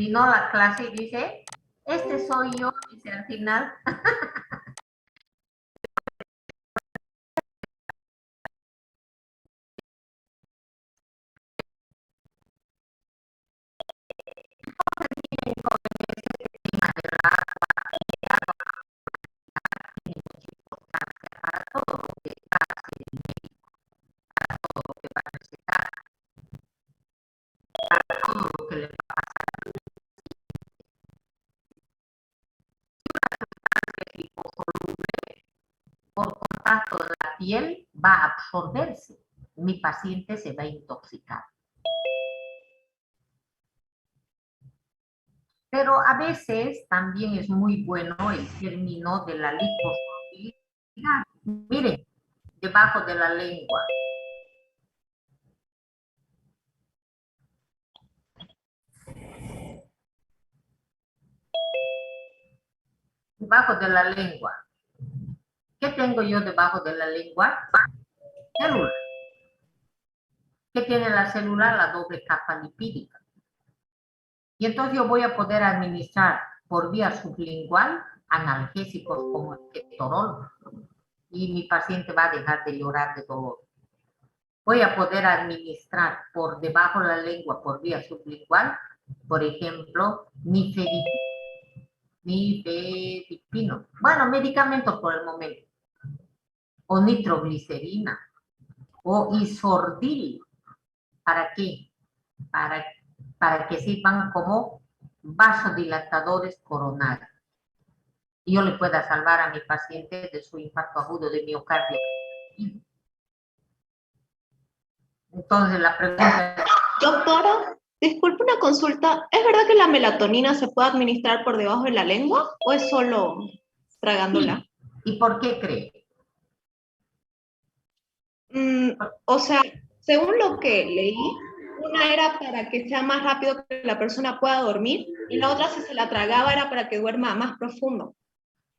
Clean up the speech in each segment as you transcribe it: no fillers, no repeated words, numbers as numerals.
terminó la clase y dice, este soy yo, dice al final. Para todo lo que hace el médico, para todo lo que va a recetar, para todo lo que le va a pasar al liposoluble por contacto de la piel va a absorberse. Mi paciente se va a intoxicar. Pero a veces también es muy bueno el término de la liposolubilidad. Miren, debajo de la lengua. Debajo de la lengua. ¿Qué tengo yo debajo de la lengua? Célula. ¿Qué tiene la célula? La doble capa lipídica. Y entonces yo voy a poder administrar por vía sublingual analgésicos como el ketorol y mi paciente va a dejar de llorar de dolor. Voy a poder administrar por debajo de la lengua por vía sublingual, por ejemplo, nifedipino. Bueno, medicamentos por el momento. O nitroglicerina. O isordil. ¿Para qué? Para que sirvan como vasodilatadores coronarios. Y yo le pueda salvar a mi paciente de su infarto agudo de miocardio. Entonces la pregunta es... Doctora, disculpe una consulta. ¿Es verdad que la melatonina se puede administrar por debajo de la lengua o es solo tragándola? Sí. ¿Y por qué cree? O sea, según lo que leí, una era para que sea más rápido que la persona pueda dormir y la otra, si se la tragaba, era para que duerma más profundo.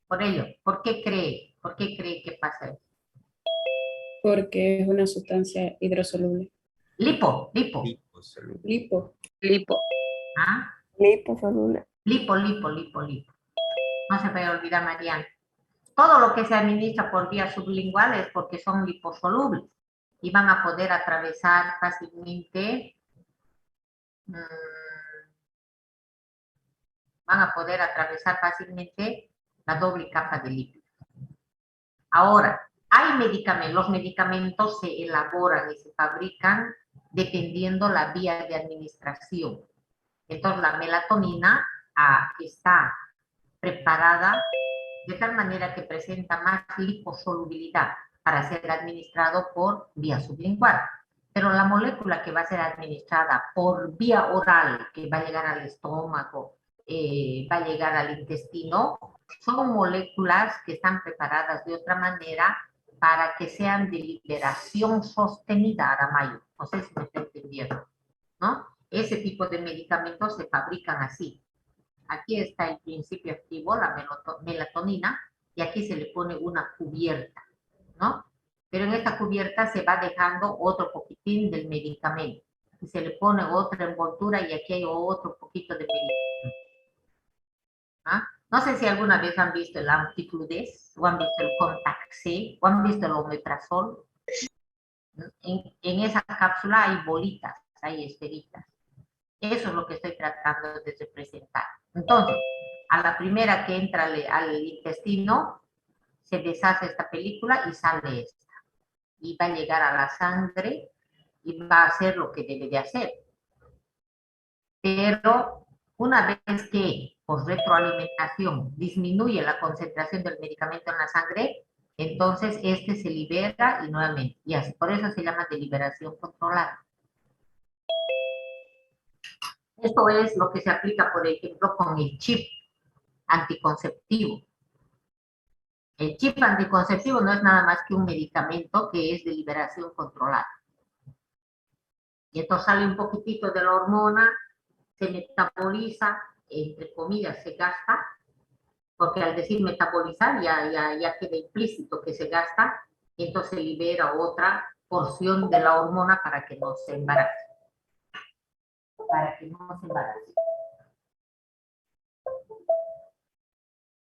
Por ello, ¿por qué cree? ¿Por qué cree que pasa eso? Porque es una sustancia hidrosoluble. Lipo. Lipo. ¿Ah? Liposoluble. Lipo. No se puede olvidar, Mariana. Todo lo que se administra por vía sublingual es porque son liposolubles y van a poder atravesar fácilmente la doble capa de lípidos. Ahora, hay medicamentos, los medicamentos se elaboran y se fabrican dependiendo la vía de administración. Entonces, la melatonina está preparada de tal manera que presenta más liposolubilidad para ser administrado por vía sublingual. Pero la molécula que va a ser administrada por vía oral, que va a llegar al estómago, va a llegar al intestino, son moléculas que están preparadas de otra manera para que sean de liberación sostenida, Aramayo. No sé si me está entendiendo, ¿no? Ese tipo de medicamentos se fabrican así. Aquí está el principio activo, la melatonina, y aquí se le pone una cubierta, ¿no? Pero en esta cubierta se va dejando otro poquitín del medicamento. Y se le pone otra envoltura y aquí hay otro poquito de medicamento. ¿Ah? No sé si alguna vez han visto el Amplifludes, o han visto el Contac-C, o han visto el Omeprazol. En esa cápsula hay bolitas, hay esferitas. Eso es lo que estoy tratando de representar. Entonces, a la primera que entra al intestino, se deshace esta película y sale esta. Y va a llegar a la sangre y va a hacer lo que debe de hacer. Pero una vez que por retroalimentación disminuye la concentración del medicamento en la sangre, entonces este se libera y nuevamente. Y así, por eso se llama de liberación controlada. Esto es lo que se aplica, por ejemplo, con el chip anticonceptivo. El chip anticonceptivo no es nada más que un medicamento que es de liberación controlada. Y entonces sale un poquitito de la hormona, se metaboliza, entre comillas, se gasta, porque al decir metabolizar ya queda implícito que se gasta, y entonces libera otra porción de la hormona para que no se embarace.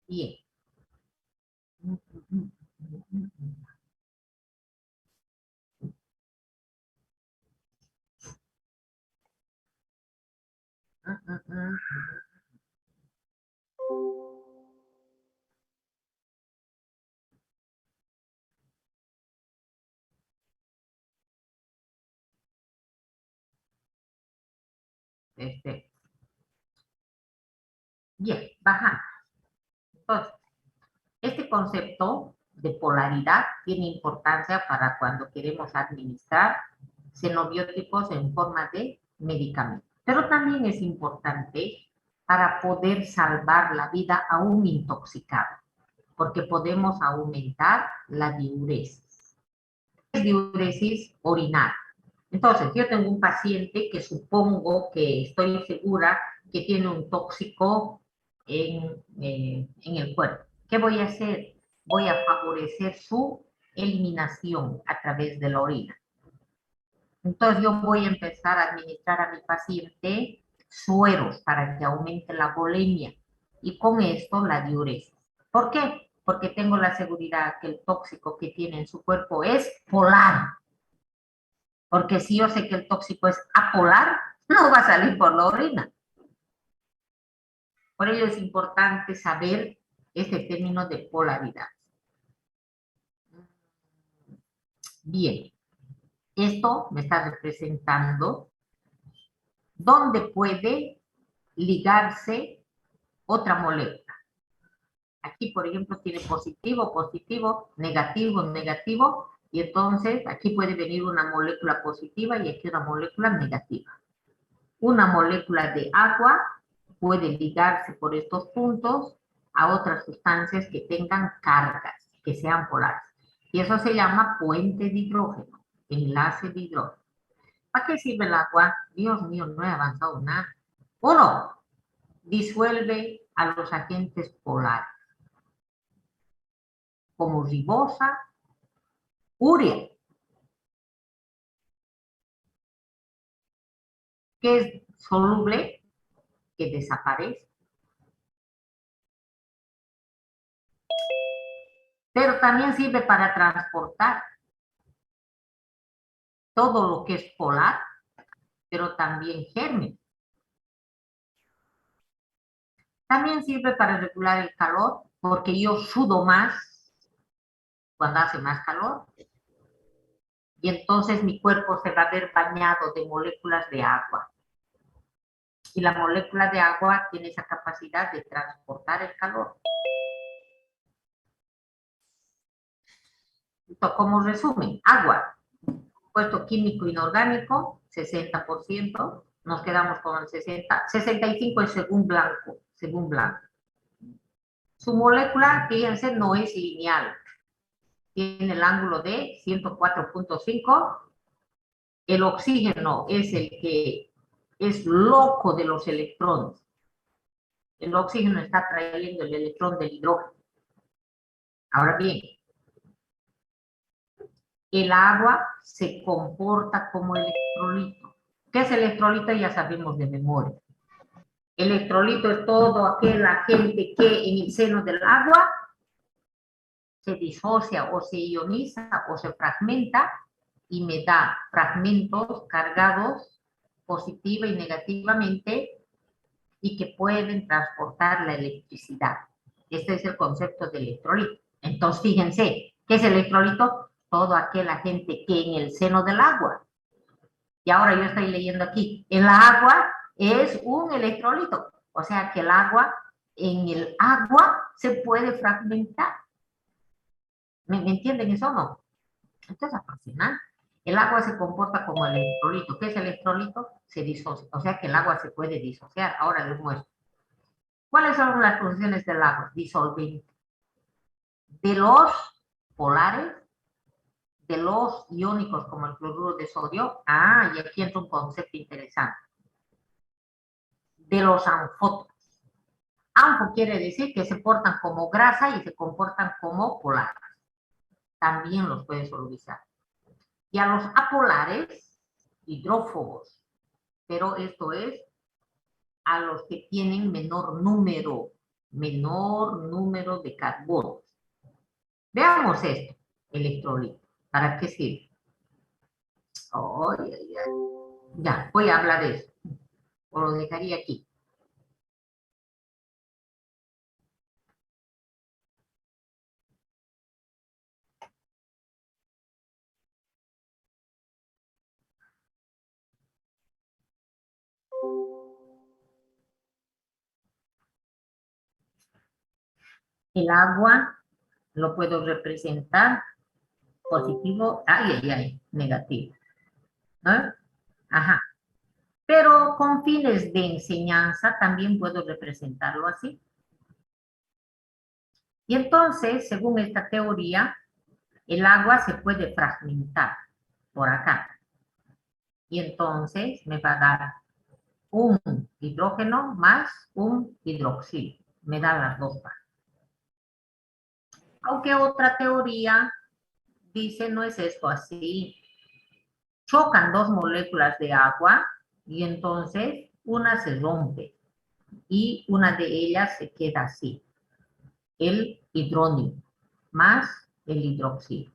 Bien. Perfecto. Bien, bajamos. Entonces, este concepto de polaridad tiene importancia para cuando queremos administrar xenobióticos en forma de medicamento. Pero también es importante para poder salvar la vida a un intoxicado, porque podemos aumentar la diuresis. Es diuresis orinal. Entonces, yo tengo un paciente que supongo que estoy segura que tiene un tóxico en el cuerpo. ¿Qué voy a hacer? Voy a favorecer su eliminación a través de la orina. Entonces, yo voy a empezar a administrar a mi paciente sueros para que aumente la volemia y con esto la diuresis. ¿Por qué? Porque tengo la seguridad que el tóxico que tiene en su cuerpo es polar. Porque si yo sé que el tóxico es apolar, no va a salir por la orina. Por ello es importante saber este término de polaridad. Bien, esto me está representando dónde puede ligarse otra molécula. Aquí, por ejemplo, tiene positivo, positivo, negativo, negativo, y entonces aquí puede venir una molécula positiva y aquí una molécula negativa. Una molécula de agua puede ligarse por estos puntos a otras sustancias que tengan cargas, que sean polares. Y eso se llama puente de hidrógeno, enlace de hidrógeno. ¿Para qué sirve el agua? Dios mío, no he avanzado nada. Uno, disuelve a los agentes polares, como ribosa, urea, que es soluble, que desaparece. Pero también sirve para transportar todo lo que es polar, pero también gérmenes. También sirve para regular el calor, porque yo sudo más cuando hace más calor. Y entonces mi cuerpo se va a ver bañado de moléculas de agua. Y la molécula de agua tiene esa capacidad de transportar el calor. Entonces, como resumen, agua, compuesto químico inorgánico, 60%, nos quedamos con el 60, 65 es según Blanco, según Blanco. Su molécula, fíjense, no es lineal. Tiene el ángulo de 104.5. El oxígeno es el que es loco de los electrones. El oxígeno está trayendo el electrón del hidrógeno. Ahora bien, el agua se comporta como electrolito. ¿Qué es electrolito? Ya sabemos de memoria. Electrolito es todo aquel agente que en el seno del agua se disocia o se ioniza o se fragmenta y me da fragmentos cargados positiva y negativamente y que pueden transportar la electricidad. Este es el concepto de electrolito. Entonces, fíjense, ¿qué es electrolito? Todo aquel agente que en el seno del agua. Y ahora yo estoy leyendo aquí, el agua es un electrolito. O sea que el agua, en el agua se puede fragmentar. ¿Me entienden eso o no? Esto es apasionante. El agua se comporta como el electrolito. ¿Qué es el electrolito? Se disocia. O sea que el agua se puede disociar. Ahora les muestro. ¿Cuáles son las funciones del agua? Disolvente. De los polares, de los iónicos como el cloruro de sodio. Ah, y aquí entra un concepto interesante. De los anfóticos. Anfo quiere decir que se portan como grasa y se comportan como polares. También los puede solubilizar. Y a los apolares, hidrófobos. Pero esto es a los que tienen menor número menor número de carbonos. Veamos esto, electrolito. ¿Para qué sirve? Ya, voy a hablar de eso. O lo dejaría aquí. El agua lo puedo representar positivo, negativo, ¿no? Ajá. Pero con fines de enseñanza también puedo representarlo así. Y entonces, según esta teoría, el agua se puede fragmentar por acá. Y entonces me va a dar un hidrógeno más un hidroxilo. Me da las dos partes. Aunque otra teoría dice no es esto así. Chocan dos moléculas de agua y entonces una se rompe y una de ellas se queda así. El hidrónio más el hidroxilo.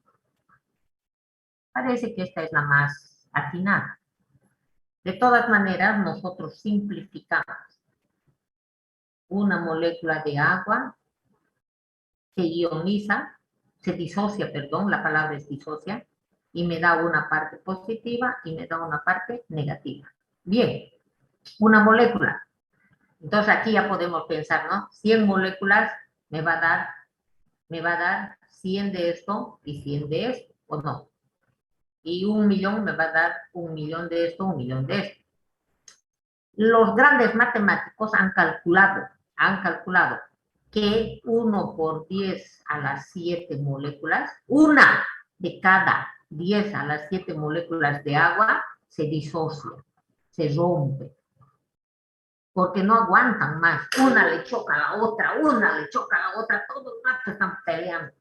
Parece que esta es la más atinada. De todas maneras, nosotros simplificamos. Una molécula de agua se ioniza, se disocia, perdón, la palabra es disocia, y me da una parte positiva y me da una parte negativa. Bien, una molécula. Entonces aquí ya podemos pensar, ¿no? 100 moléculas me va a dar 100 de esto y 100 de esto, ¿o no? Y 1.000.000 me va a dar 1.000.000 de esto, 1.000.000 de esto. Los grandes matemáticos han calculado que 1 por 10 a las 7 moléculas, una de cada 10 a las 7 moléculas de agua se disocia, se rompe, porque no aguantan más. Una le choca a la otra, una le choca a la otra, todo el rato están peleando.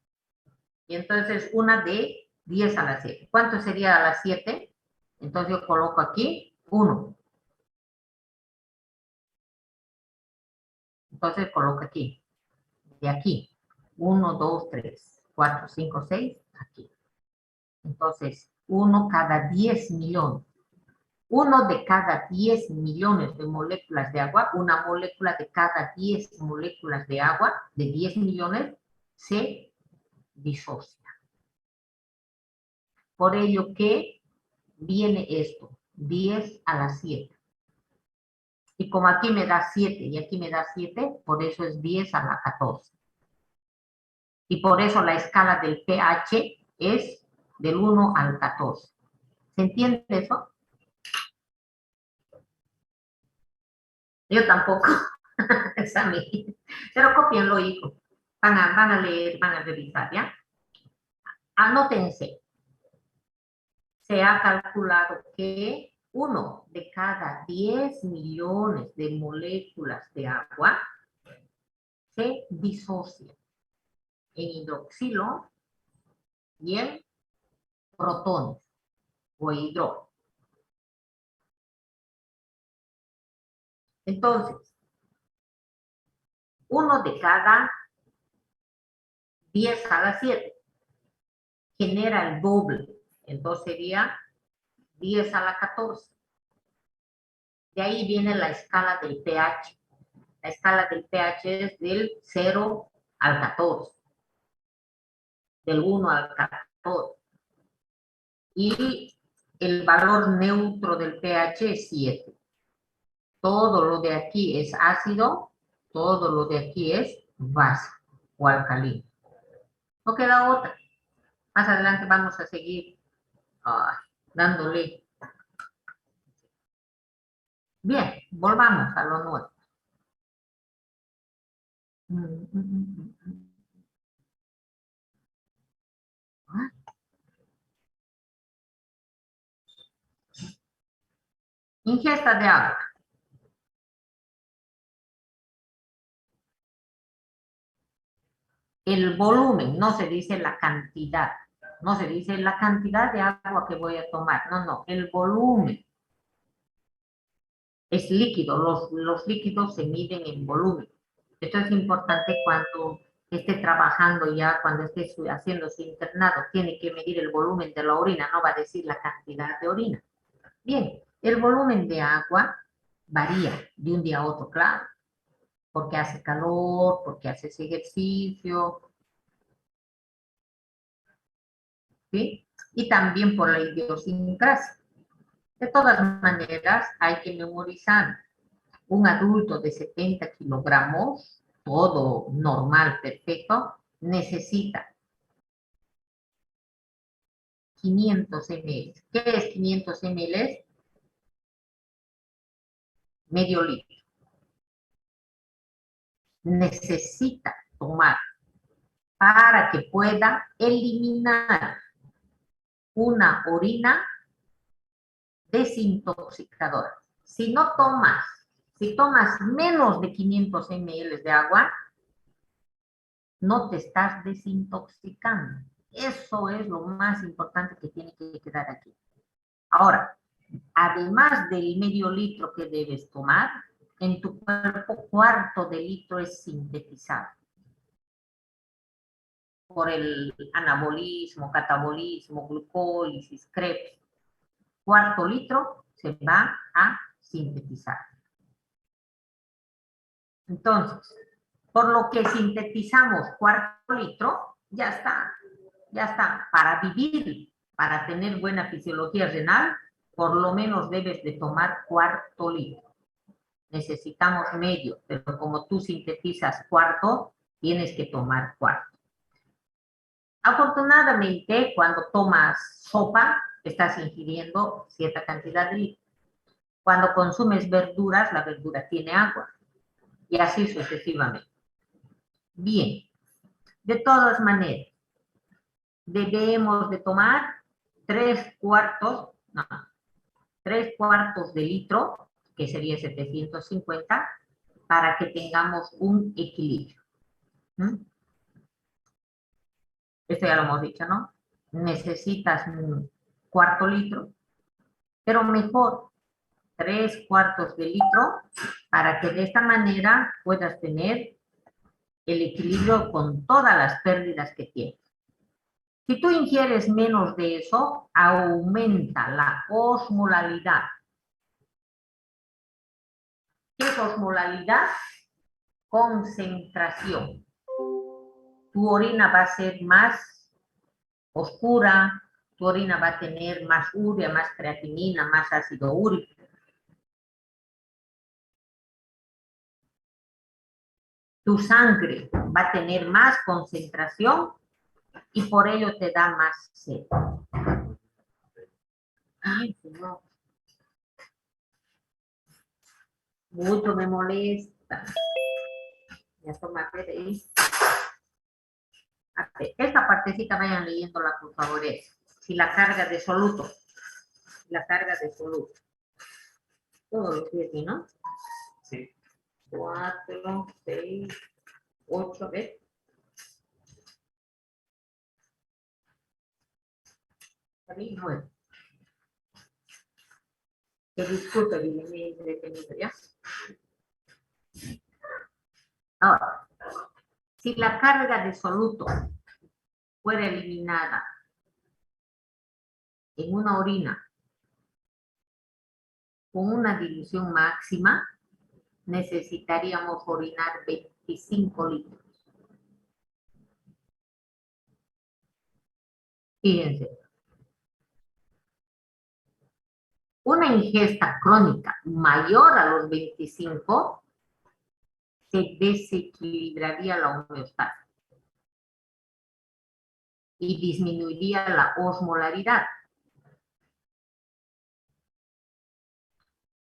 Y entonces una de 10 a las 7. ¿Cuánto sería a las 7? Entonces yo coloco aquí 1. Entonces coloco aquí, de aquí, 1, 2, 3, 4, 5, 6, aquí. Entonces, 1 cada 10 millones. 1 de cada 10 millones de moléculas de agua, una molécula de cada 10 moléculas de agua, de 10 millones, se disocia. Por ello que viene esto, 10 a la 7. Y como aquí me da 7 y aquí me da 7, por eso es 10 a la 14. Y por eso la escala del pH es del 1 al 14. ¿Se entiende eso? Yo tampoco. Pero copienlo, hijo. Van a leer, van a revisar, ¿ya? Anótense. Se ha calculado que 1 de cada 10 millones de moléculas de agua se disocia en hidroxilo y en protones o hidrógeno. Entonces, 1 de cada 10 a la 7 genera el doble. Entonces sería 10 a la 14. De ahí viene la escala del pH. La escala del pH es del 0 al 14. Del 1 al 14. Y el valor neutro del pH es 7. Todo lo de aquí es ácido, todo lo de aquí es básico o alcalino. No queda otra. Más adelante vamos a seguir dándole. Bien, volvamos a lo nuevo. Ingesta de agua. El volumen, no se dice la cantidad. No se dice la cantidad de agua que voy a tomar. No, no, el volumen. Es líquido, los líquidos se miden en volumen. Esto es importante cuando esté trabajando ya, cuando esté haciendo su internado, tiene que medir el volumen de la orina, no va a decir la cantidad de orina. Bien, el volumen de agua varía de un día a otro, claro, porque hace calor, porque hace ese ejercicio, ¿sí? Y también por la idiosincrasia. De todas maneras, hay que memorizar. Un adulto de 70 kilogramos, todo normal, perfecto, necesita 500 ml. ¿Qué es 500 ml? Medio litro. Necesita tomar para que pueda eliminar una orina desintoxicadora. Si no tomas, si tomas menos de 500 ml de agua, no te estás desintoxicando. Eso es lo más importante que tiene que quedar aquí. Ahora, además del medio litro que debes tomar, en tu cuerpo cuarto de litro es sintetizado por el anabolismo, catabolismo, glucólisis, Krebs. Cuarto litro se va a sintetizar. Entonces, por lo que sintetizamos cuarto litro, ya está. Ya está. Para vivir, para tener buena fisiología renal, por lo menos debes de tomar cuarto litro. Necesitamos medio, pero como tú sintetizas cuarto, tienes que tomar cuarto. Afortunadamente, cuando tomas sopa, estás ingiriendo cierta cantidad de líquido. Cuando consumes verduras, la verdura tiene agua. Y así sucesivamente. Bien, de todas maneras, debemos de tomar 3 cuartos de litro, que sería 750, para que tengamos un equilibrio. Esto ya lo hemos dicho, ¿no? Necesitas un cuarto litro, pero mejor 3 cuartos de litro para que de esta manera puedas tener el equilibrio con todas las pérdidas que tienes. Si tú ingieres menos de eso, aumenta la osmolalidad. ¿Qué es osmolalidad? Concentración. Tu orina va a ser más oscura, tu orina va a tener más urea, más creatinina, más ácido úrico. Tu sangre va a tener más concentración y por ello te da más sed. Ay, no. Mucho me molesta. Ya toma ahí. Esta partecita vayan leyéndola, por favor. Si la carga de soluto. La carga de soluto. Todos los días, ¿no? Sí. 4, 6, 8, ¿ves? Ahí, 9. Que disculpe, me he detenido ya. Ahora, si la carga de soluto fuera eliminada en una orina con una dilución máxima, necesitaríamos orinar 25 litros. Fíjense. Una ingesta crónica mayor a los 25 se desequilibraría la homeostasis y disminuiría la osmolaridad.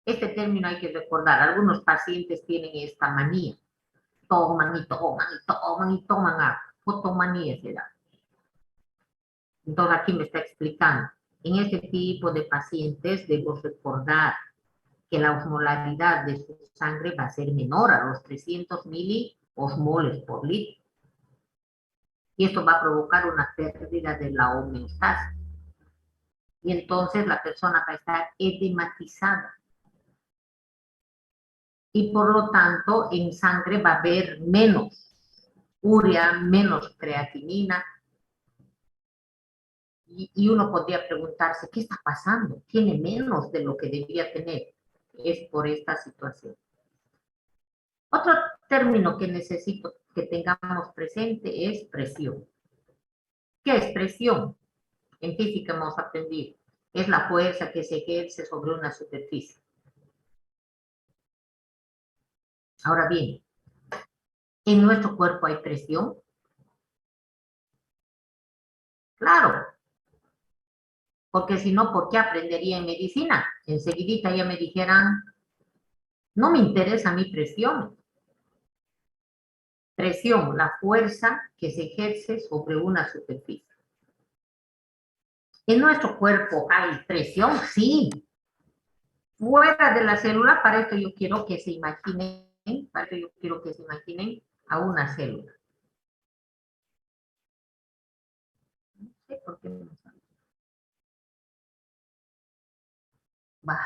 Este término hay que recordar, algunos pacientes tienen esta manía, toman y toman y toman y toman agua, fotomanía se da. Entonces aquí me está explicando, en este tipo de pacientes debo recordar que la osmolaridad de su sangre va a ser menor a los 300 miliosmoles por litro. Y esto va a provocar una pérdida de la homeostasis. Y entonces la persona va a estar edematizada. y por lo tanto en sangre va a haber menos urea, menos creatinina. Y uno podría preguntarse, ¿qué está pasando? Tiene menos de lo que debía tener. Es por esta situación. Otro término que necesito que tengamos presente es presión. ¿Qué es presión? En física hemos aprendido. Es la fuerza que se ejerce sobre una superficie. Ahora bien, ¿en nuestro cuerpo hay presión? Claro, porque si no, ¿por qué aprendería en medicina? Enseguidita ya me dijeran, no me interesa mi presión. Presión, la fuerza que se ejerce sobre una superficie. ¿En nuestro cuerpo hay presión? Sí. Fuera de la célula, para esto yo quiero que se imaginen, a una célula. No sé por qué no sale. Va.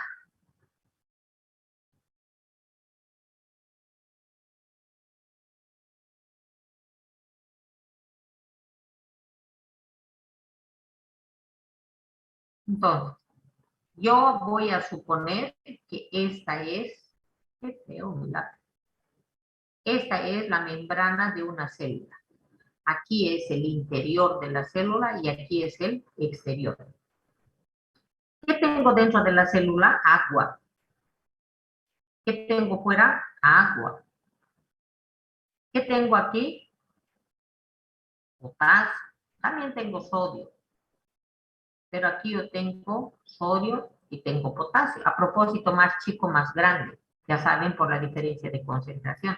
Entonces, yo voy a suponer que esta es, qué feo, mira. Esta es la membrana de una célula. Aquí es el interior de la célula y aquí es el exterior. ¿Qué tengo dentro de la célula? Agua. ¿Qué tengo fuera? Agua. ¿Qué tengo aquí? Potasio. También tengo sodio. Pero aquí yo tengo sodio y tengo potasio. A propósito, más chico, más grande. Ya saben, por la diferencia de concentración.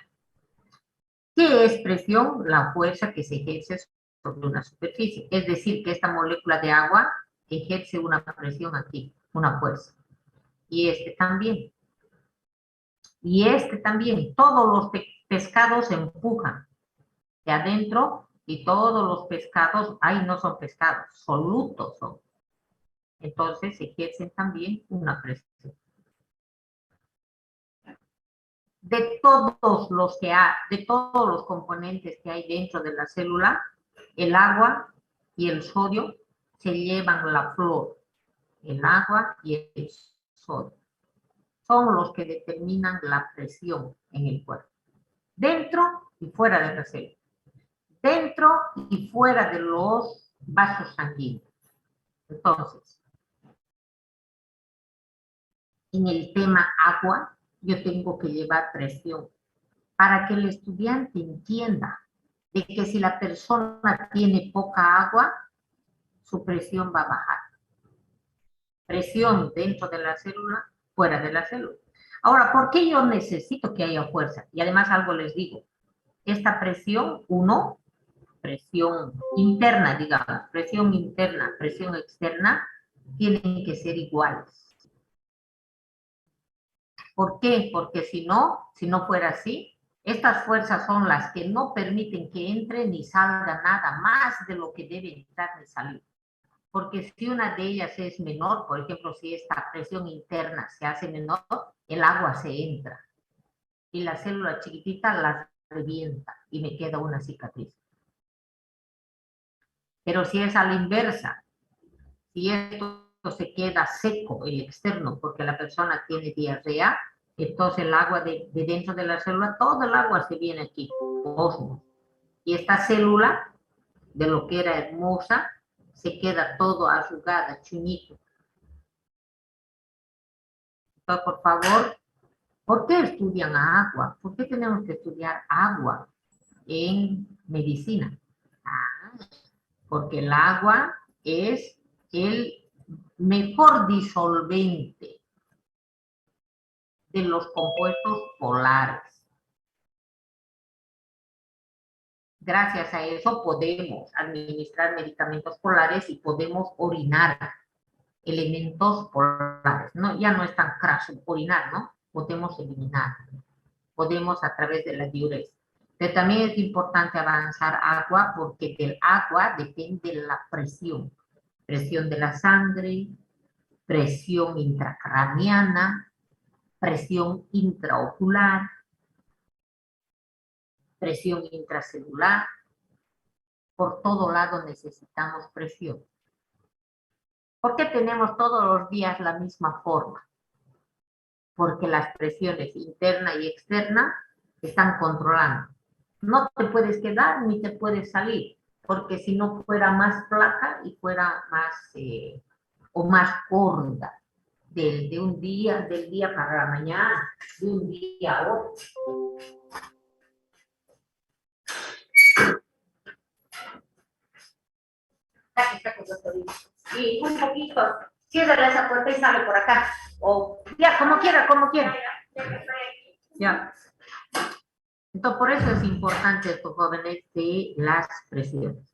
¿Qué es presión? La fuerza que se ejerce sobre una superficie. Es decir, que esta molécula de agua ejerce una presión aquí, una fuerza. Y este también. Y este también. Todos los pescados se empujan de adentro y todos los pescados, ahí no son pescados, solutos son. Entonces ejercen también una presión. De todos los componentes que hay dentro de la célula, el agua y el sodio se llevan la flor. El agua y el sodio son los que determinan la presión en el cuerpo. Dentro y fuera de la célula. Dentro y fuera de los vasos sanguíneos. Entonces, en el tema agua, yo tengo que llevar presión para que el estudiante entienda de que si la persona tiene poca agua, su presión va a bajar. Presión dentro de la célula, fuera de la célula. Ahora, ¿por qué yo necesito que haya fuerza? Y además algo les digo. Esta presión, presión interna, digamos, presión interna, presión externa, tienen que ser iguales. ¿Por qué? Porque si no fuera así, estas fuerzas son las que no permiten que entre ni salga nada más de lo que debe entrar ni salir. Porque si una de ellas es menor, por ejemplo, si esta presión interna se hace menor, el agua se entra. Y la célula chiquitita la revienta y me queda una cicatriz. Pero si es a la inversa, si esto se queda seco, el externo, porque la persona tiene diarrea, entonces el agua de dentro de la célula, todo el agua se viene aquí, osmos. Y esta célula, de lo que era hermosa, se queda todo arrugada, chuñito. Entonces, por favor, ¿por qué estudian agua? ¿Por qué tenemos que estudiar agua en medicina? Porque el agua es el mejor disolvente de los compuestos polares. Gracias a eso podemos administrar medicamentos polares y podemos orinar elementos polares, ¿no? Ya no es tan craso orinar, ¿no? Podemos eliminar, podemos a través de la diuresis. Pero también es importante avanzar agua porque del agua depende la presión de la sangre, presión intracraneana, presión intraocular, presión intracelular. Por todo lado necesitamos presión. ¿Por qué tenemos todos los días la misma forma? Porque las presiones interna y externa están controlando. No te puedes quedar ni te puedes salir, porque si no fuera más flaca y fuera más o más gorda del día para la mañana, de un día a otro. Y un poquito, cierra esa puerta y sale por acá. O ya, como quiera, como quiera. Ya. Entonces, por eso es importante estos jóvenes de las presiones.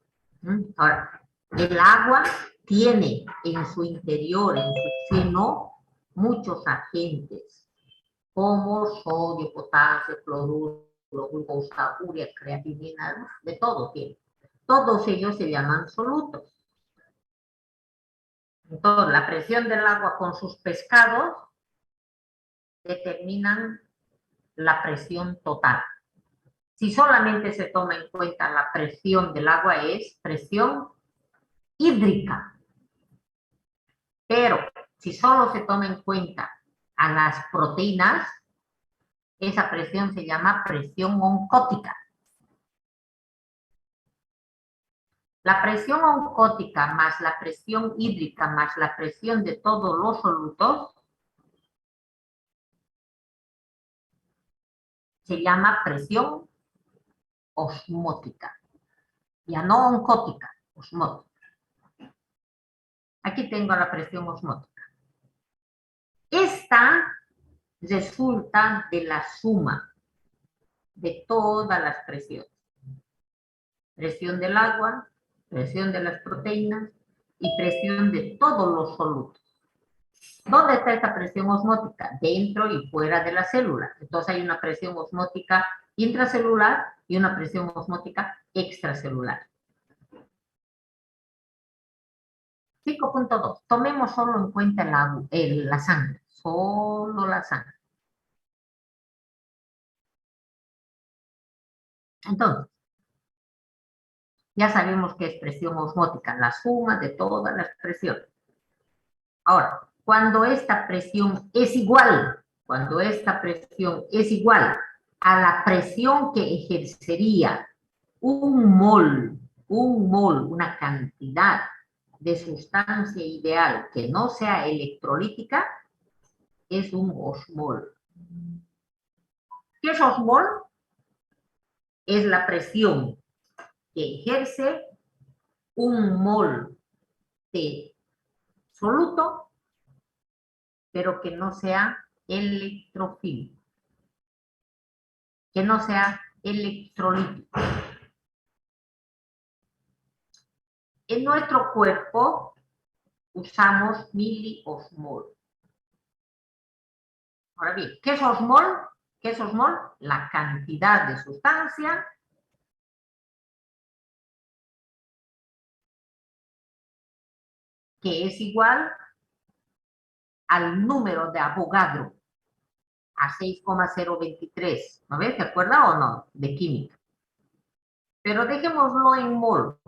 Ahora, el agua tiene en su interior, en su seno, muchos agentes, como sodio, potasio, cloruro, glucosa, urea, creatinina, de todo tiene. Todos ellos se llaman solutos. Entonces, la presión del agua con sus pescados determinan la presión total. Si solamente se toma en cuenta la presión del agua, es presión hídrica. Pero si solo se toma en cuenta a las proteínas, esa presión se llama presión oncótica. La presión oncótica más la presión hídrica más la presión de todos los solutos se llama presión osmótica. Ya no oncótica, osmótica. Aquí tengo la presión osmótica. Esta resulta de la suma de todas las presiones. Presión del agua, presión de las proteínas y presión de todos los solutos. ¿Dónde está esta presión osmótica? Dentro y fuera de la célula. Entonces hay una presión osmótica intracelular y una presión osmótica extracelular. 5.2. Tomemos solo en cuenta la sangre. Solo la sangre. Entonces, ya sabemos que es presión osmótica, la suma de todas las presiones. Ahora, cuando esta presión es igual a la presión que ejercería un mol, una cantidad de sustancia ideal que no sea electrolítica, es un osmol. ¿Qué es osmol? Es la presión que ejerce un mol de soluto, pero que no sea electrofílico, que no sea electrolítico. En nuestro cuerpo usamos miliosmol. Ahora bien, ¿qué es osmol? ¿Qué es osmol? La cantidad de sustancia que es igual al número de Avogadro, a 6,023. ¿No ves? ¿Te acuerdas o no? De química. Pero dejémoslo en mol.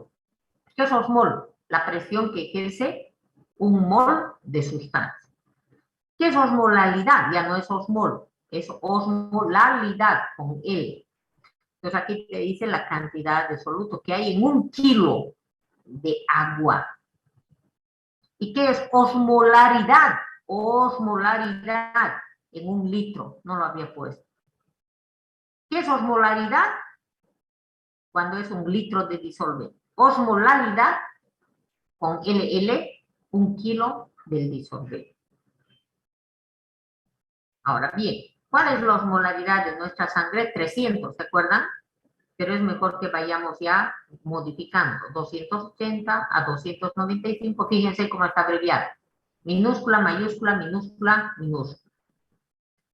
¿Qué es osmol? La presión que ejerce un mol de sustancia. ¿Qué es osmolalidad? Ya no es osmol, es osmolalidad con L. Entonces aquí te dice la cantidad de soluto que hay en 1 kilo de agua. ¿Y qué es osmolaridad? Osmolaridad en 1 litro. No lo había puesto. ¿Qué es osmolaridad? Cuando es 1 litro de disolvente. Osmolaridad con LL, 1 kilo del disolvente. Ahora bien, ¿cuál es la osmolaridad de nuestra sangre? 300, ¿se acuerdan? Pero es mejor que vayamos ya modificando. 280 a 295, fíjense cómo está abreviado. Minúscula, mayúscula, minúscula, minúscula.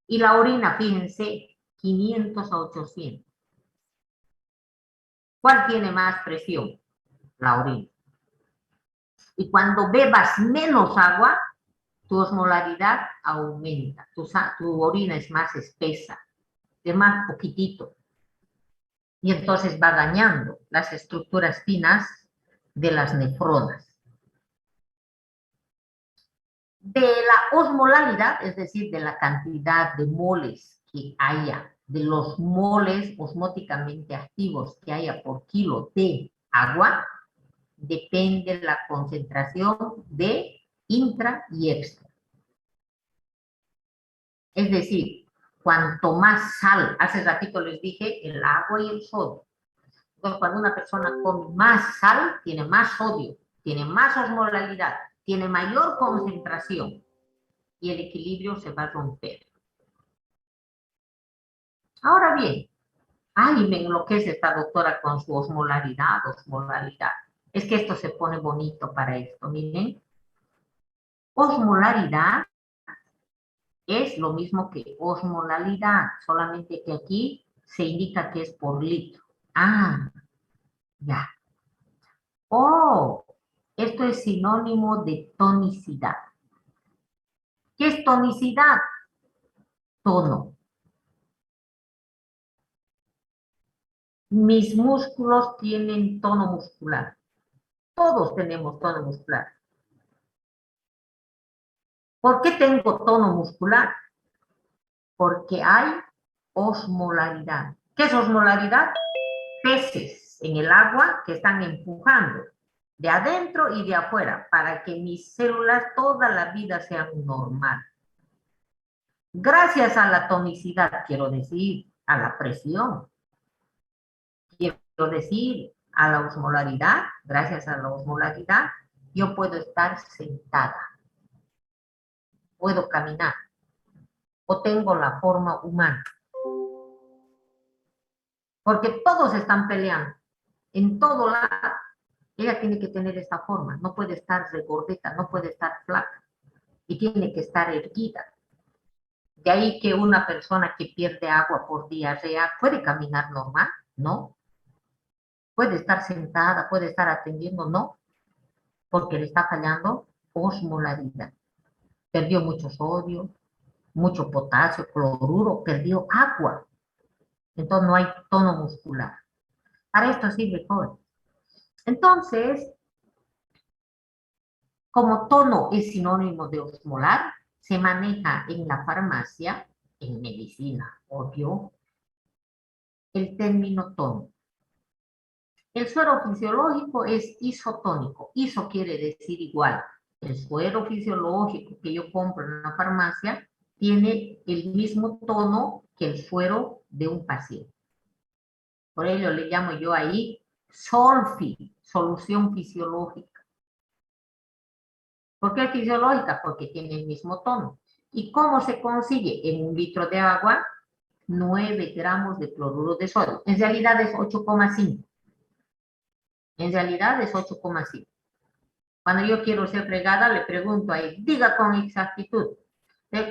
Y la orina, fíjense, 500 a 800. ¿Cuál tiene más presión? La orina. Y cuando bebas menos agua, tu osmolaridad aumenta, tu orina es más espesa, es más poquitito. Y entonces va dañando las estructuras finas de las nefronas. De la osmolaridad, es decir, de la cantidad de moles que haya, de los moles osmóticamente activos que haya por kilo de agua, depende la concentración de intra y extra. Es decir, cuanto más sal, hace ratito les dije, el agua y el sodio. Entonces, cuando una persona come más sal, tiene más sodio, tiene más osmolaridad, tiene mayor concentración y el equilibrio se va a romper. Ahora bien, ay, me enloquece esta doctora con su osmolaridad. Es que esto se pone bonito para esto, miren. Osmolaridad es lo mismo que osmolalidad, solamente que aquí se indica que es por litro. Ah, ya. Oh, esto es sinónimo de tonicidad. ¿Qué es tonicidad? Tono. Mis músculos tienen tono muscular. Todos tenemos tono muscular. ¿Por qué tengo tono muscular? Porque hay osmolaridad. ¿Qué es osmolaridad? Peces en el agua que están empujando de adentro y de afuera para que mis células toda la vida sean normal. Gracias a la tonicidad, quiero decir, a la presión, quiero decir, a la osmolaridad, gracias a la osmolaridad, yo puedo estar sentada, puedo caminar, o tengo la forma humana. Porque todos están peleando, en todo lado. Ella tiene que tener esta forma, no puede estar regordeta, no puede estar flaca, y tiene que estar erguida. De ahí que una persona que pierde agua por diarrea, ¿puede caminar normal? No. ¿Puede estar sentada, puede estar atendiendo? No, porque le está fallando osmolaridad. Perdió mucho sodio, mucho potasio, cloruro, perdió agua. Entonces no hay tono muscular. Para esto sirve todo. Entonces, como tono es sinónimo de osmolar, se maneja en la farmacia, en medicina, obvio, el término tono. El suero fisiológico es isotónico. Iso quiere decir igual. El suero fisiológico que yo compro en la farmacia tiene el mismo tono que el suero de un paciente. Por ello le llamo yo ahí Solfi, solución fisiológica. ¿Por qué fisiológica? Porque tiene el mismo tono. ¿Y cómo se consigue? En un litro de agua, 9 gramos de cloruro de sodio. En realidad es 8,5. En realidad es 8,5. Cuando yo quiero ser fregada, le pregunto ahí, diga con exactitud.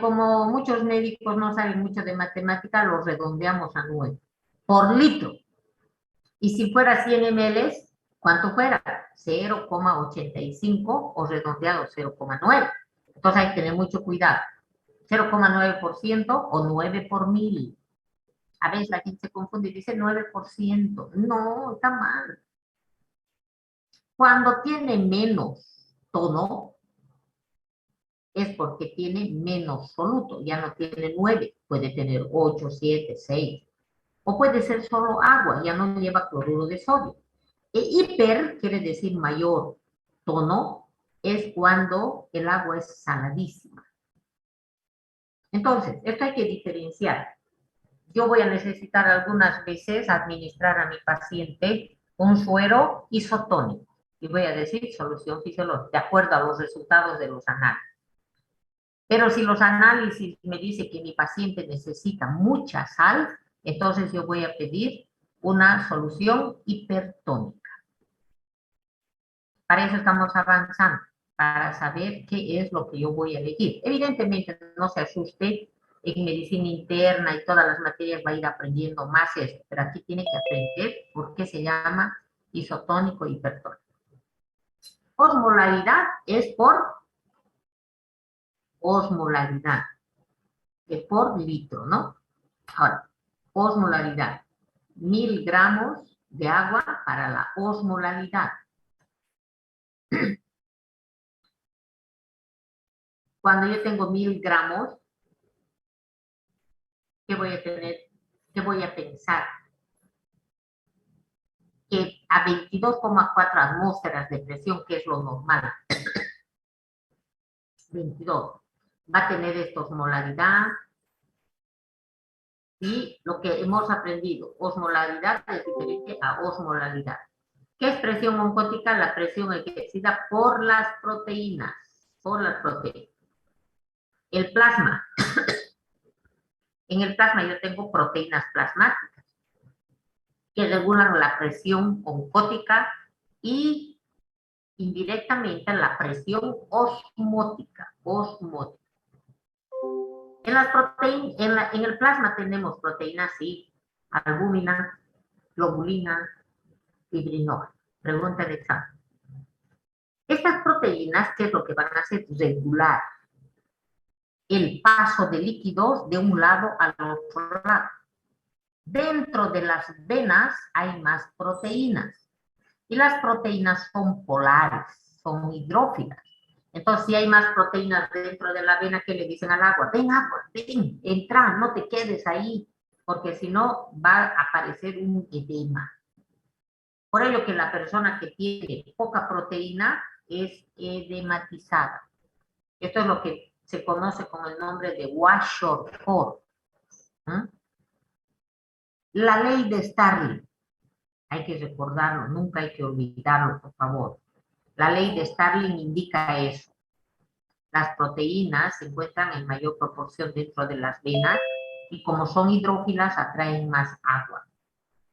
Como muchos médicos no saben mucho de matemática, lo redondeamos a 9 por litro. Y si fuera 100 ml, ¿cuánto fuera? 0,85 o redondeado 0,9. Entonces hay que tener mucho cuidado. 0,9% o 9 por 1000. A veces la gente se confunde y dice 9%. No, está mal. Cuando tiene menos tono, es porque tiene menos soluto. Ya no tiene 9, puede tener 8, 7, 6. O puede ser solo agua, ya no lleva cloruro de sodio. Hiper quiere decir mayor tono, es cuando el agua es saladísima. Entonces, esto hay que diferenciar. Yo voy a necesitar algunas veces administrar a mi paciente un suero isotónico. Y voy a decir solución fisiológica, de acuerdo a los resultados de los análisis. Pero si los análisis me dicen que mi paciente necesita mucha sal, entonces yo voy a pedir una solución hipertónica. Para eso estamos avanzando, para saber qué es lo que yo voy a elegir. Evidentemente, no se asuste, en medicina interna y todas las materias va a ir aprendiendo más esto, pero aquí tiene que aprender por qué se llama isotónico hipertónico. Osmolaridad es por osmolaridad por litro, ¿no? Ahora, osmolaridad. 1000 gramos de agua para la osmolaridad. Cuando yo tengo 1000 gramos, ¿qué voy a tener? ¿Qué voy a pensar? Que a 22,4 atmósferas de presión, que es lo normal, 22, va a tener esta osmolaridad. Y lo que hemos aprendido, osmolaridad es diferente a osmolaridad. ¿Qué es presión oncótica? La presión ejercida por las proteínas. Por las proteínas. El plasma. En el plasma yo tengo proteínas plasmáticas que regulan la presión oncótica y indirectamente la presión osmótica. En, las proteínas, en el plasma tenemos proteínas, sí, albúmina, globulina, fibrinógeno. Pregunta de examen. Estas proteínas, ¿qué es lo que van a hacer? Regular el paso de líquidos de un lado al otro lado. Dentro de las venas hay más proteínas. Y las proteínas son polares, son hidrófilas. Entonces, si hay más proteínas dentro de la vena, ¿qué le dicen al agua? Ven agua, ven, entra, no te quedes ahí, porque si no va a aparecer un edema. Por ello que la persona que tiene poca proteína es edematizada. Esto es lo que se conoce con el nombre de Kwashiorkor. La ley de Starling, hay que recordarlo, nunca hay que olvidarlo, por favor. La ley de Starling indica eso. Las proteínas se encuentran en mayor proporción dentro de las venas y como son hidrófilas atraen más agua.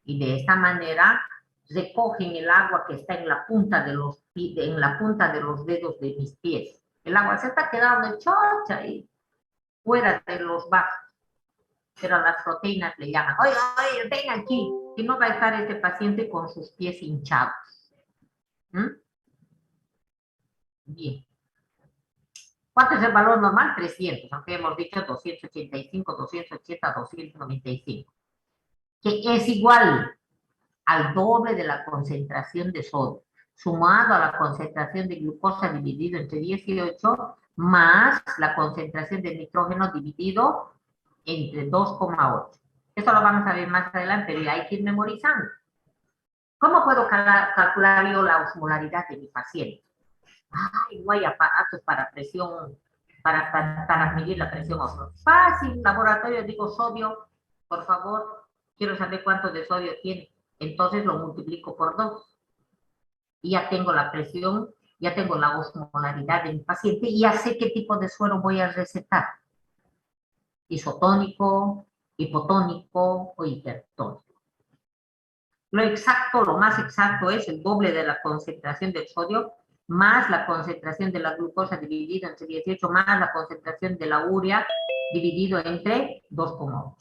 Y de esta manera recogen el agua que está en la punta de los dedos de mis pies. El agua se está quedando chocha ahí, fuera de los vasos. Pero las proteínas le llaman, oye, ven aquí, que no va a estar este paciente con sus pies hinchados. Bien. ¿Cuánto es el valor normal? 300, aunque hemos dicho 285, 280, 295. Que es igual al doble de la concentración de sodio, sumado a la concentración de glucosa dividido entre 18, más la concentración de nitrógeno dividido entre 2,8. Esto lo vamos a ver más adelante, pero hay que ir memorizando. ¿Cómo puedo calcular yo la osmolaridad de mi paciente? Ay, no hay aparatos para presión, para medir la presión osmolar. Fácil, laboratorio, digo sodio, por favor, quiero saber cuánto de sodio tiene. Entonces lo multiplico por 2. Y ya tengo la presión, ya tengo la osmolaridad de mi paciente y ya sé qué tipo de suero voy a recetar. Isotónico, hipotónico o hipertónico. Lo exacto, lo más exacto es el doble de la concentración del sodio más la concentración de la glucosa dividido entre 18 más la concentración de la urea dividido entre 2,8.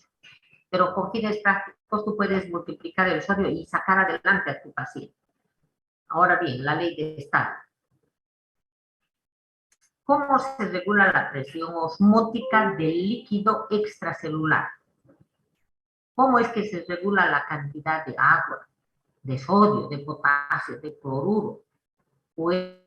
Pero con fines prácticos tú puedes multiplicar el sodio y sacar adelante a tu paciente. Ahora bien, la ley de Starling. ¿Cómo se regula la presión osmótica del líquido extracelular? ¿Cómo es que se regula la cantidad de agua, de sodio, de potasio, de cloruro? Pues